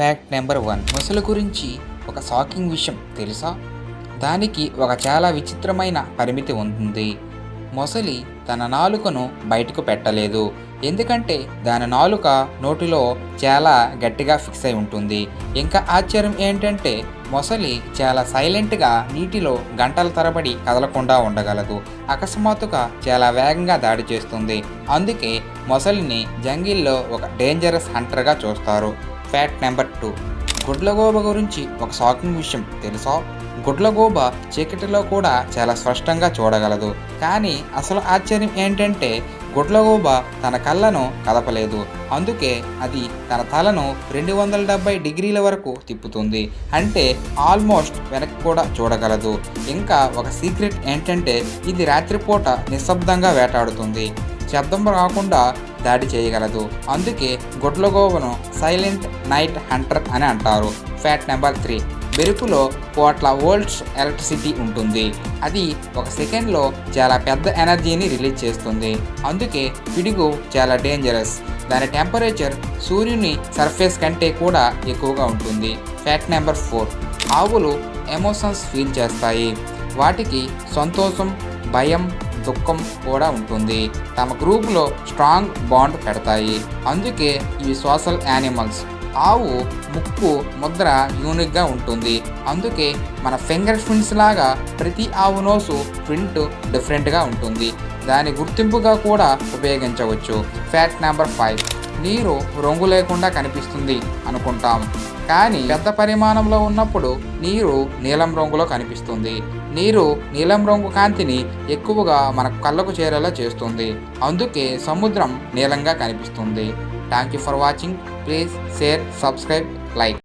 Fact number 1. మొసలి గురించి ఒక షాకింగ్ విషయం తెలుసా? దానికి ఒక చాలా విచిత్రమైన పరిమితి ఉంటుంది. మొసలి తన నాలుకను బయటకు పెట్టలేదు, ఎందుకంటే దాని నాలుక నోటిలో చాలా గట్టిగా ఫిక్స్ అయి ఉంటుంది. ఇంకా ఆశ్చర్యం ఏంటంటే మొసలి చాలా సైలెంట్గా నీటిలో గంటల తరబడి కదలకుండా ఉండగలదు. అకస్మాత్తుగా చాలా వేగంగా దాడి చేస్తుంది. అందుకే మొసలిని జంగిల్లో ఒక డేంజరస్ హంటర్గా చూస్తారు. Fact number 2. గుడ్లగూబ గురించి ఒక షాకింగ్ విషయం తెలుసా? గుడ్లగూబ చీకటిలో కూడా చాలా స్పష్టంగా చూడగలదు. కానీ అసలు ఆశ్చర్యం ఏంటంటే గుడ్లగూబ తన కళ్ళను కదపలేదు. అందుకే అది తన తలను 270 డిగ్రీల వరకు తిప్పుతుంది. అంటే ఆల్మోస్ట్ వెనక్కి కూడా చూడగలదు. ఇంకా ఒక సీక్రెట్ ఏంటంటే ఇది రాత్రిపూట నిశ్శబ్దంగా వేటాడుతుంది. శబ్దం రాకుండా దాడి చేయగలదు. అందుకే గుడ్లగూబను సైలెంట్ నైట్ హంటర్ అని అంటారు. Fact number 3. మెరుపులో కోట్ల వోల్ట్స్ ఎలక్ట్రిసిటీ ఉంటుంది. అది ఒక సెకండ్లో చాలా పెద్ద ఎనర్జీని రిలీజ్ చేస్తుంది. అందుకే పిడుగు చాలా డేంజరస్. దాని టెంపరేచర్ సూర్యుని సర్ఫేస్ కంటే కూడా ఎక్కువగా ఉంటుంది. Fact number 4. ఆవులు ఎమోషన్స్ ఫీల్ చేస్తాయి. వాటికి సంతోషం, భయం, దుఃఖం కూడా ఉంటుంది. తమ గ్రూప్లో స్ట్రాంగ్ బాండ్ పెడతాయి. అందుకే ఇవి సోషల్ యానిమల్స్. ఆవు ముక్కు ముద్ర యూనిక్గా ఉంటుంది. అందుకే మన ఫింగర్ ప్రింట్స్ లాగా ప్రతి ఆవు నోసు ప్రింట్ డిఫరెంట్గా ఉంటుంది. దాని గుర్తింపుగా కూడా ఉపయోగించవచ్చు. Fact number 5. నీరు రంగు లేకుండా కనిపిస్తుంది అనుకుంటాం, కానీ పెద్ద పరిమాణంలో ఉన్నప్పుడు నీరు నీలం రంగులో కనిపిస్తుంది. నీరు నీలం రంగు కాంతిని ఎక్కువగా మన కళ్ళకు చేరేలా చేస్తుంది. అందుకే సముద్రం నీలంగా కనిపిస్తుంది. Thank you for watching. Please share, subscribe, like.